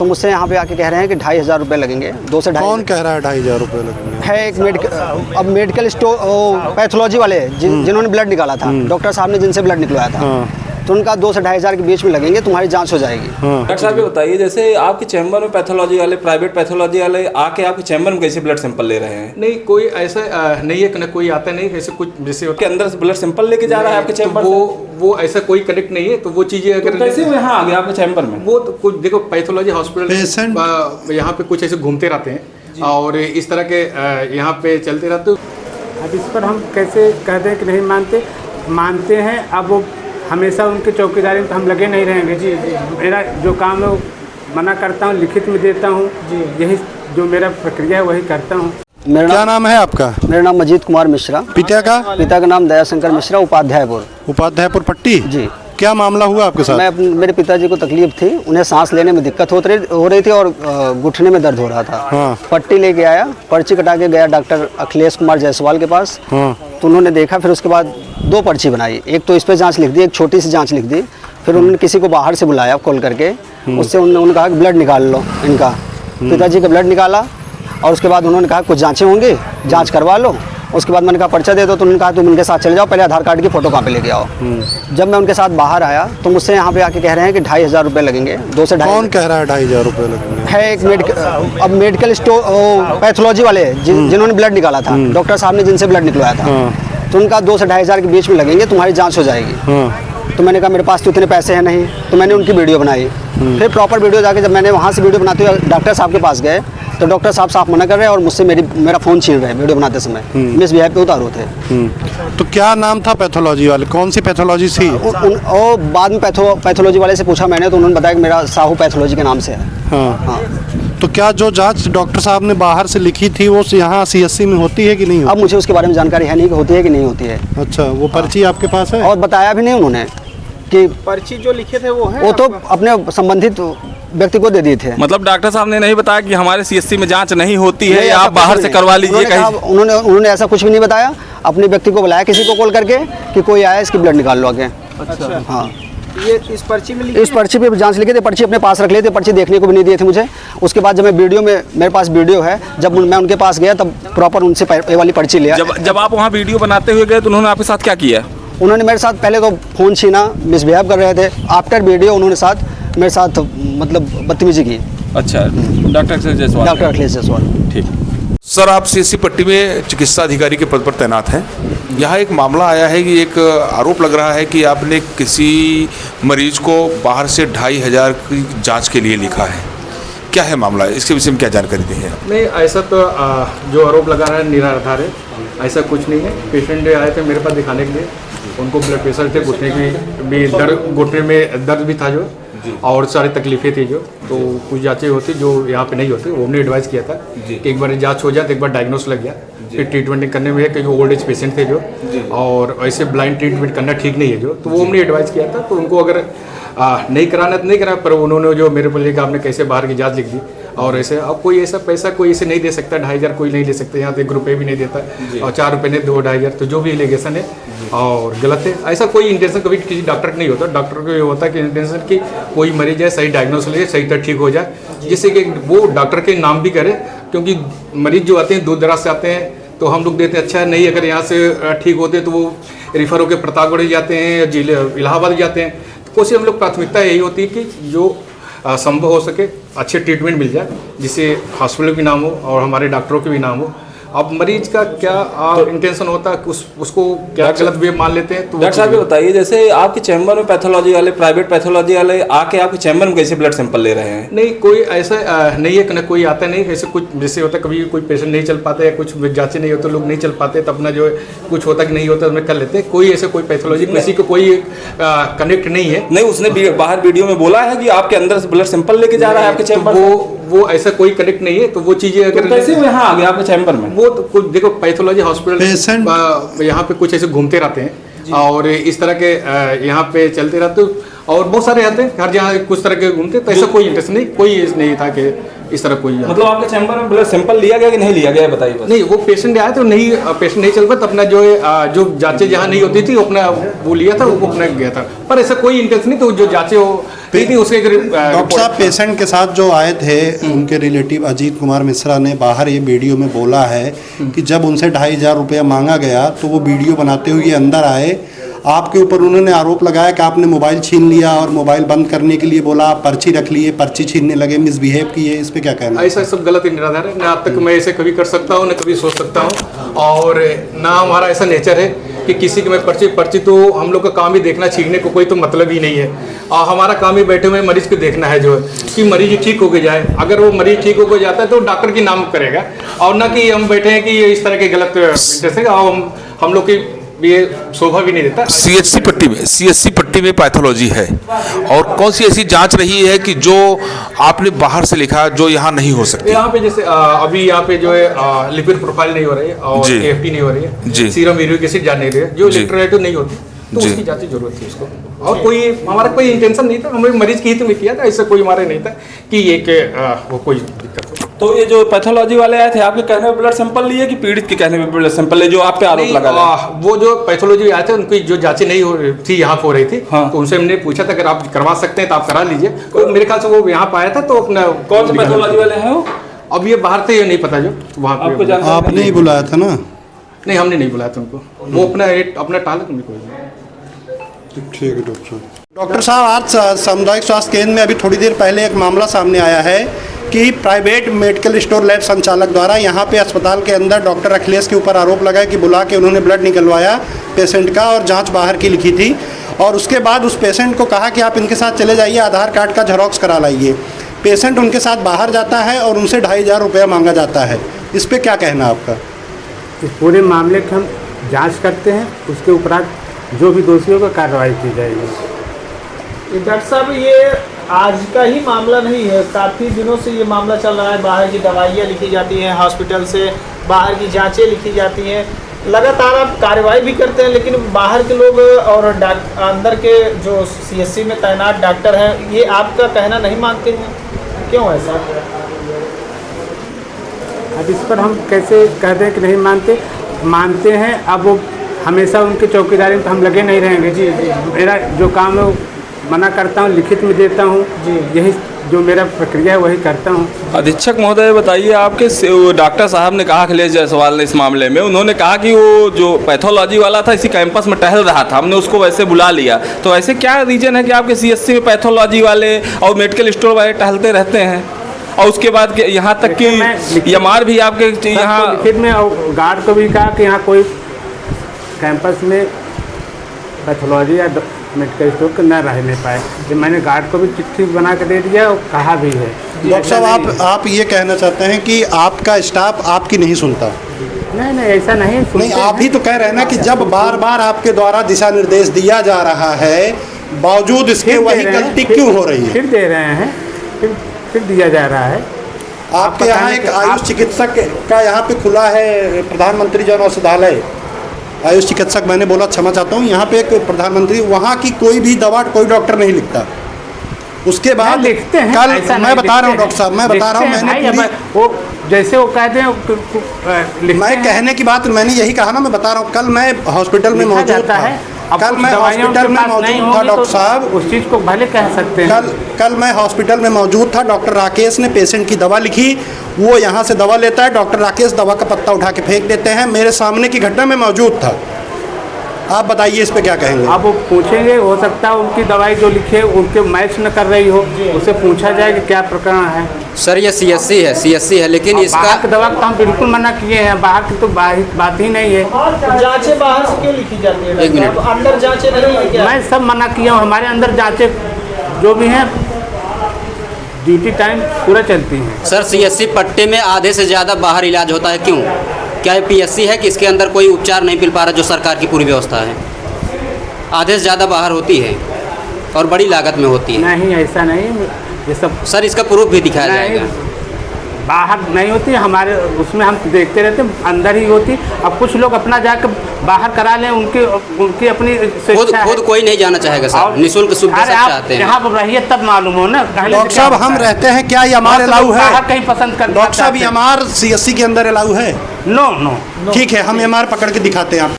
तो मुझसे यहाँ पे आके कह रहे हैं कि 2,500 रुपये लगेंगे, 2 से 2,500। कौन कह रहा है 2,500 रुपये लगेंगे? है एक मेडिकल स्टोर पैथोलॉजी वाले जिन्होंने ब्लड निकाला था, डॉक्टर साहब ने जिनसे ब्लड निकलवाया था, तो उनका 2 से 2,500 के बीच में लगेंगे, तुम्हारी जांच हो जाएगी। डॉक्टर साहब ये बताइए, जैसे आपके चैम्बर में पैथोलॉजी वाले, प्राइवेट पैथोलॉजी वाले आके आपके चैम्बर में कैसे ब्लड सैंपल ले रहे हैं? नहीं, कोई ऐसा नहीं है कि कोई आता नहीं, ऐसे कुछ जैसे के अंदर से ब्लड सैंपल लेके जा रहा है आपके चैम्बर? वो ऐसा कोई कनेक्ट नहीं है, तो वो चीज़ें अगर कैसे वो यहाँ आ गया आपके चैम्बर में? वो तो कुछ देखो, पैथोलॉजी हॉस्पिटल यहाँ पे कुछ ऐसे घूमते रहते हैं और इस तरह के यहाँ पे चलते रहते। अब इस पर हम कैसे कह दें कि नहीं मानते हैं। अब वो हमेशा उनके चौकीदारी में तो हम लगे नहीं रहेंगे। जी मेरा जो काम है वो मना करता हूँ, लिखित में देता हूँ जी, यही जो मेरा प्रक्रिया है वही करता हूँ। क्या नाम है आपका? मेरा नाम मजीद कुमार मिश्रा। पिता का? पिता का नाम दयाशंकर मिश्रा, उपाध्यायपुर पट्टी। जी। क्या मामला हुआ आपके साथ? मेरे पिताजी को तकलीफ थी, उन्हें सांस लेने में दिक्कत हो रही थी और घुटने में दर्द हो रहा था। हाँ। पट्टी लेके आया, पर्ची कटा के गया डॉक्टर अखिलेश कुमार जायसवाल के पास। हाँ। तो उन्होंने देखा, फिर उसके बाद 2 पर्ची बनाई, एक तो इस पर जांच लिख दी, एक छोटी सी जांच लिख दी। फिर उन्होंने किसी को बाहर से बुलाया कॉल करके, उससे उन्होंने कहा कि ब्लड निकाल लो इनका। पिताजी का ब्लड निकाला और उसके बाद उन्होंने कहा कुछ जाँचें होंगी, जाँच करवा लो। उसके बाद मैंने कहा पर्चा दे दो, तो उन्होंने कहा तुम इनके साथ चले जाओ, पहले आधार कार्ड की फ़ोटो कॉपी लेके आओ। जब मैं उनके साथ बाहर आया तो मुझसे यहाँ पे आके कह रहे हैं कि 2,500 रुपये लगेंगे, 2 से 2,500। कौन कह रहा है 2,500 रुपये लगेंगे? है एक मेडिकल स्टोर पैथोलॉजी वाले जिन्होंने ब्लड निकाला था, डॉक्टर साहब ने जिनसे ब्लड निकलवाया था, तो उनका 2 से 2,500 के बीच में लगेंगे, तुम्हारी जाँच हो जाएगी। तो मैंने कहा मेरे पास तो इतने पैसे हैं नहीं, तो मैंने उनकी वीडियो बनाई। फिर प्रॉपर वीडियो जाके जब मैंने वहाँ से वीडियो बनाते हुए डॉक्टर साहब के पास गए, तो डॉक्टर साहब साफ मना कर रहे हैं और मुझसे मेरा फ़ोन छीन रहे हैं वीडियो बनाते समय। मिसबिहेव पे उतारू थे। तो क्या नाम था पैथोलॉजी वाले? कौन सी पैथोलॉजी थी? और बाद में पैथोलॉजी वाले से पूछा मैंने, तो उन्होंने बताया कि मेरा साहू पैथोलॉजी के नाम से है। हाँ। तो क्या जो जांच डॉक्टर साहब ने बाहर से लिखी थी वो यहाँ CSC में होती है कि नहीं होती? अब मुझे उसके बारे में जानकारी है नहीं कि होती है कि नहीं होती है। अच्छा, वो पर्ची आपके पास है? और बताया भी नहीं उन्होंने कि पर्ची जो लिखे थे वो तो अपने संबंधित व्यक्ति को दे दिए थे। मतलब डॉक्टर साहब ने नहीं बताया कि हमारे CSC में जांच नहीं होती है, आप बाहर से करवा लीजिए कहीं? उन्होंने ऐसा कुछ भी नहीं बताया। अपने व्यक्ति को बुलाया किसी को कॉल करके कि कोई आया, इसकी ब्लड निकाल लो आगे। अच्छा। हाँ, ये इस पर्ची में इस पर्ची पे जांच लिखे थे, पर्ची अपने पास रख लिए थे, पर्ची देखने को भी नहीं दिए थे मुझे। उसके बाद जब मैं मेरे पास वीडियो है, जब मैं उनके पास गया तब प्रॉपर उनसे ये वाली पर्ची लिया। जब आप वहाँ वीडियो बनाते हुए गए तो उन्होंने आपके साथ क्या किया? उन्होंने मेरे साथ पहले तो फ़ोन छीना, मिसबिहेव कर रहे थे। आफ्टर वीडियो उन्होंने मेरे साथ मतलब बदतमीजी की। अच्छा, डॉक्टर अखिलेश जायसवाल। ठीक। सर, आप CSC पट्टी में चिकित्सा अधिकारी के पद पर तैनात हैं। यहाँ एक मामला आया है कि एक आरोप लग रहा है कि आपने किसी मरीज को बाहर से 2,500 की जांच के लिए लिखा है। क्या है मामला? इसके विषय में क्या जानकारी दी है? नहीं, ऐसा तो जो आरोप लगा रहा है निराधार है, ऐसा कुछ नहीं है। पेशेंट आए थे मेरे पास दिखाने के लिए, उनको ब्लड प्रेशर थे, घुटने भी दर्द, घुटने में दर्द भी था जो, और सारी तकलीफें थी जो, तो कुछ जांचें होती जो यहाँ पे नहीं होती। वो हमने एडवाइस किया था कि एक बार जांच हो जाए तो एक बार डायग्नोस लग गया, फिर ट्रीटमेंट करने में है कि जो ओल्ड एज पेशेंट थे जो, और ऐसे ब्लाइंड ट्रीटमेंट करना ठीक नहीं है जो, तो वो हमने एडवाइस किया था। तो उनको अगर नहीं कराना तो नहीं कराना, पर उन्होंने जो मेरे को लेकर आपने कैसे बाहर की जाँच लिख दी। और ऐसे अब कोई ऐसा पैसा कोई ऐसे नहीं दे सकता, 2,500 कोई नहीं दे सकता, यहाँ तो 1 रुपये भी नहीं देता, और 4 रुपये नहीं, 2,500, तो जो भी एलिगेशन है और गलत है। ऐसा कोई इंटेंशन कभी किसी डॉक्टर का नहीं होता। डॉक्टर को ये होता है कि इंटेंशन कि कोई मरीज है सही डायग्नोस ले, सही तरह ठीक हो जाए, जिससे कि वो डॉक्टर के नाम भी करे। क्योंकि मरीज जो आते हैं दूर दराज से आते हैं, तो हम लोग देते हैं अच्छा नहीं, अगर यहाँ से ठीक होते तो वो रेफर होकर प्रतापगढ़ जाते हैं, इलाहाबाद जाते हैं। तो कोशिश हम लोग प्राथमिकता यही होती है कि जो संभव हो सके अच्छे ट्रीटमेंट मिल जाए, जिससे हॉस्पिटल भी नाम हो और हमारे डॉक्टरों के भी नाम हो। अब मरीज का क्या इंटेंशन होता है, उसको क्या गलत वे मान लेते हैं। तो डॉक्टर साहब ये बताइए, जैसे आपके चैम्बर में पैथोलॉजी वाले, प्राइवेट पैथोलॉजी वाले आके आपके चैम्बर में कैसे ब्लड सैंपल ले रहे हैं? नहीं, कोई ऐसा नहीं है कि कोई आता नहीं, ऐसे कुछ जैसे होता है कभी कोई पेशेंट नहीं चल पाता है, कुछ जांचें नहीं होते, लोग नहीं चल पाते, तो अपना जो है कुछ होता कि नहीं होता उसमें कर लेते हैं। कोई ऐसे कोई पैथोलॉजी किसी को कोई कनेक्ट नहीं है। नहीं, उसने बाहर वीडियो में बोला है कि आपके अंदर से ब्लड सैंपल लेके जा रहा है आपके चैम्बर। वो ऐसा कोई कनेक्ट नहीं है, तो वो चीज़ें अगर कैसे वो यहाँ आ गया आपके चैम्बर में? वो तो कुछ देखो, पैथोलॉजी हॉस्पिटल यहाँ पे कुछ ऐसे घूमते रहते हैं और इस तरह के यहाँ पे चलते रहते, और बहुत सारे आते हैं हर जगह कुछ तरह के घूमते, तो ऐसा कोई इंटरेस्ट नहीं, कोई नहीं था कि इस तरह कोई मतलब आपके चैम्बर में ब्लड सैंपल लिया गया कि नहीं लिया गया, बताइए बस। नहीं, वो पेशेंट आया तो नहीं, पेशेंट नहीं चल पाया तो अपना जो है जो जांचें जहाँ नहीं होती थी अपना वो लिया था, वो अपना गया था, पर ऐसा कोई इंटेंशन नहीं। तो जो जांचें हो रही थी उसके डॉक्टर साहब पेशेंट के साथ जो आए थे उनके रिलेटिव अजीत कुमार मिश्रा ने बाहर ये वीडियो में बोला है कि जब उनसे 2500 रुपया मांगा गया तो वो वीडियो बनाते हुए अंदर आए, आपके ऊपर उन्होंने आरोप लगाया कि आपने मोबाइल छीन लिया और मोबाइल बंद करने के लिए बोला, आप पर्ची रख लिए, पर्ची छीनने लगे, मिसबिहेव किए, इस पे क्या कहना है? ऐसा सब गलत निराधार है। ना अब तक मैं ऐसे कभी कर सकता हूँ, ना कभी सोच सकता हूँ, और ना हमारा ऐसा नेचर है कि किसी की मैं पर्ची तो हम लोग का काम ही देखना, छीनने को कोई तो मतलब ही नहीं है। और हमारा काम ही बैठे हुए मरीज को देखना है जो है कि मरीज ठीक होके जाए। अगर वो मरीज ठीक होके जाता है तो डॉक्टर की नाम करेगा, और ना कि हम बैठे हैं कि इस तरह के गलत जैसे हम लोग की ये शोभा भी नहीं देता। सीएससी पट्टी में पैथोलॉजी है, और कौन सी ऐसी जांच रही है कि जो आपने बाहर से लिखा जो यहाँ नहीं हो सकती? यहाँ पे जैसे अभी यहाँ पे जो है लिपिड प्रोफाइल नहीं हो रही है और एएफटी नहीं हो रही है, सीरम यूरिक एसिड जान नहीं रही है, जो इलेक्ट्रोलाइट नहीं होती, तो उसकी जांच की जरूरत थी उसको। और कोई हमारा कोई इंटेंशन नहीं था, हमें मरीज की हित में किया था, ऐसा कोई हमारे नहीं था कि ये वो कोई दिक्कत हो। तो ये जो पैथोलॉजी वाले आए थे आपके कहने पे ब्लड सैंपल लिए कि पीड़ित के कहने पे ब्लड सैंपल लिए, जो आप पे आरोप लगा रहे? वो जो पैथोलॉजी आए थे उनकी जो जांचें नहीं हो रही थी, यहाँ हो रही थी, तो उनसे हमने पूछा था अगर आप करवा सकते हैं तो आप करा लीजिए। तो मेरे ख्याल से वो यहाँ पे आया था, तो अपना कौन से पैथोलॉजी वाले हैं वो? अब ये बाहर थे, ये नहीं पता, जो वहाँ आपको आपने ही बुलाया था ना? नहीं, हमने नहीं बुलाया था उनको, वो अपना टाला तुमको। ठीक है डॉक्टर साहब। डॉक्टर साहब, आज सामुदायिक स्वास्थ्य केंद्र में अभी थोड़ी देर पहले एक मामला सामने आया है कि प्राइवेट मेडिकल स्टोर लैब संचालक द्वारा यहाँ पे अस्पताल के अंदर डॉक्टर अखिलेश के ऊपर आरोप लगाया कि बुला के उन्होंने ब्लड निकलवाया पेशेंट का और जांच बाहर की लिखी थी, और उसके बाद उस पेशेंट को कहा कि आप इनके साथ चले जाइए, आधार कार्ड का झेरॉक्स करा लाइए। पेशेंट उनके साथ बाहर जाता है और उनसे 2500 रुपया मांगा जाता है। इस पर क्या कहना आपका? इस पूरे मामले की हम जाँच करते हैं, उसके उपरांत जो भी दोषियों पर कार्रवाई की जाएगी। डॉक्टर साहब, ये आज का ही मामला नहीं है, काफ़ी दिनों से ये मामला चल रहा है। बाहर की दवाइयाँ लिखी जाती हैं, हॉस्पिटल से बाहर की जांचें लिखी जाती हैं, लगातार आप कार्रवाई भी करते हैं, लेकिन बाहर के लोग और अंदर के जो सीएससी में तैनात डॉक्टर हैं ये आपका कहना नहीं मानते हैं, क्यों ऐसा? अब इस पर हम कैसे कहते हैं कि नहीं मानते हैं। अब वो हमेशा उनकी चौकीदारी में तो हम लगे नहीं रहेंगे जी। मेरा जो काम है मना करता हूँ, लिखित में देता हूँ जी, यही जो मेरा प्रक्रिया है वही करता हूँ। अधीक्षक महोदय बताइए, आपके डॉक्टर साहब ने कहा, अखिलेश जायसवाल ने इस मामले में, उन्होंने कहा कि वो जो पैथोलॉजी वाला था इसी कैंपस में टहल रहा था, हमने उसको वैसे बुला लिया। तो ऐसे क्या रीजन है कि आपके सीएससी में पैथोलॉजी वाले और मेडिकल स्टोर वाले टहलते रहते हैं, और उसके बाद यहाँ तक कि एमआर भी आपके यहाँ लिखित में, और गार्ड को भी कहा कि यहाँ कोई कैंपस में पैथोलॉजी या मेडिकल स्टोर न रहने पाए। जब मैंने गार्ड को भी चिट्ठी बना के दे दिया और कहा भी है। डॉक्टर साहब, आप ये कहना चाहते हैं कि आपका स्टाफ आपकी नहीं सुनता? नहीं, ऐसा नहीं। आप ही तो कह रहे हैं ना कि जब बार बार आपके द्वारा दिशा निर्देश दिया जा रहा है, बावजूद इसके वही गलती क्यों हो रही है? फिर दे रहे हैं, फिर दिया जा रहा है। आपके यहाँ एक आयुष चिकित्सक का यहाँ पे खुला है प्रधानमंत्री जन औषधालय, आयुष चिकित्सक, मैंने बोला क्षमा चाहता हूँ, यहाँ पे एक प्रधानमंत्री, वहाँ की कोई भी दवा कोई डॉक्टर नहीं लिखता। उसके बाद लिखते हैं, कल मैं बता रहा हूँ डॉक्टर साहब, मैं बता रहा हूँ, मैंने वो जैसे वो कहते हैं, मैं कहने की बात मैंने यही कहा ना, मैं बता रहा हूँ, कल मैं हॉस्पिटल में मौजूद था, कल मैं हॉस्पिटल में मौजूद था डॉक्टर साहब, उस चीज़ को भले कह सकते हैं। कल मैं हॉस्पिटल में मौजूद था, डॉक्टर राकेश ने पेशेंट की दवा लिखी, वो यहाँ से दवा लेता है, डॉक्टर राकेश दवा का पत्ता उठा के फेंक देते हैं, मेरे सामने की घटना में मौजूद था। आप बताइए इस पे क्या कहेंगे? आप वो पूछेंगे, हो सकता है उनकी दवाई जो लिखे उनके मैच न कर रही हो, उससे पूछा जाए कि क्या प्रकरण है। सर ये सीएससी है, लेकिन इसका दवा तो हम बिल्कुल मना किए हैं, बाहर की तो बात ही नहीं है। जांचें बाहर से क्यों लिखी जाती है? एक मिनट, अंदर जांचें नहीं है क्या? मैं सब मना किया हूँ, हमारे अंदर जांचें जो भी हैं ड्यूटी टाइम पूरा चलती हैं। सर सीएससी पट्टे में आधे से ज़्यादा बाहर इलाज होता है, क्यों? क्या ये पीएससी है कि इसके अंदर कोई उपचार नहीं मिल पा रहा, जो सरकार की पूरी व्यवस्था है? आधे से ज़्यादा बाहर होती है और बड़ी लागत में होती है। नहीं, ऐसा नहीं, ये सब सर इसका प्रूफ भी दिखाया जाएगा। बाहर नहीं होती, हमारे उसमें हम देखते रहते हैं, अंदर ही होती। अब कुछ लोग अपना जाकर बाहर करा लें, उनकी अपनी स्वेच्छा खुद कोई नहीं जाना चाहेगा सर, निःशुल्क सुविधा अरे सब आप चाहते हैं। यहाँ पर रहिए तब मालूम हो ना। पहले डॉक्टर से क्या साहब होता हम है? रहते हैं, क्या ये हमारे बहुत से अलाउ लोग है? बाहर कहीं पसंद करते डॉक्टर साहब ये हमार CSC के अंदर अलाउ है? नो नो ठीक है, हम MR पकड़ के दिखाते हैं आप।